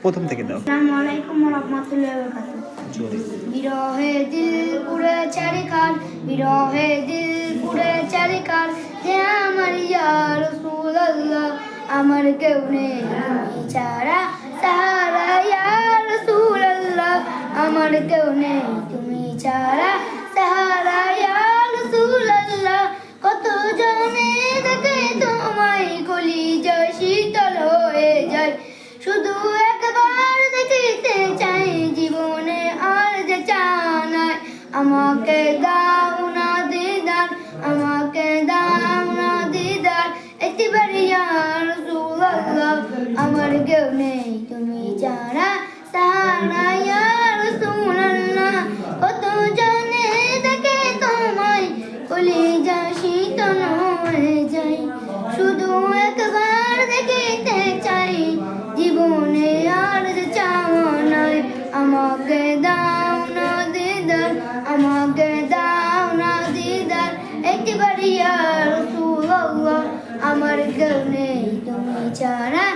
প্রথম থেকে দাও। আসসালামু আলাইকুম ওয়া রাহমাতুল্লাহি ওয়া বারাকাতুহু। বিরহে দিল পুরে চারিকার, বিরহে দিল পুরে চারিকার, যে আমার ইয়া রাসূলুল্লাহ, আমার কেউ নেই তুমি ছাড়া সাহারা ইয়া রাসূলুল্লাহ, আমার কেউ নেই তুমি ছাড়া সাহারা ইয়া রাসূলুল্লাহ। কত জনে দেখে তোমায় কলিজা শীতল হয়ে যায়, শুধু একবার দেখিতে চাই জীবনে আর যে চায়। আমাকে দাও না দিদার, আমাকে দাও না দিদার, একবার ইয়া রাসূলুল্লাহ, আমার কেউ নেই তুমি ছাড়া সাহারা ইয়া রাসূলুল্লাহ। কত জনে দেখে তোমায় কলিজা শীতল হয়ে যায়, শুধু একবার দেখিতে চাই জীবনে আর যে চাওয়া নাই। আমাকে দাও না দিদার, আমাকে দাও না দিদার, একবার ইয়া রাসূলুল্লাহ, আমার কেউ নেই তুমি ছাড়া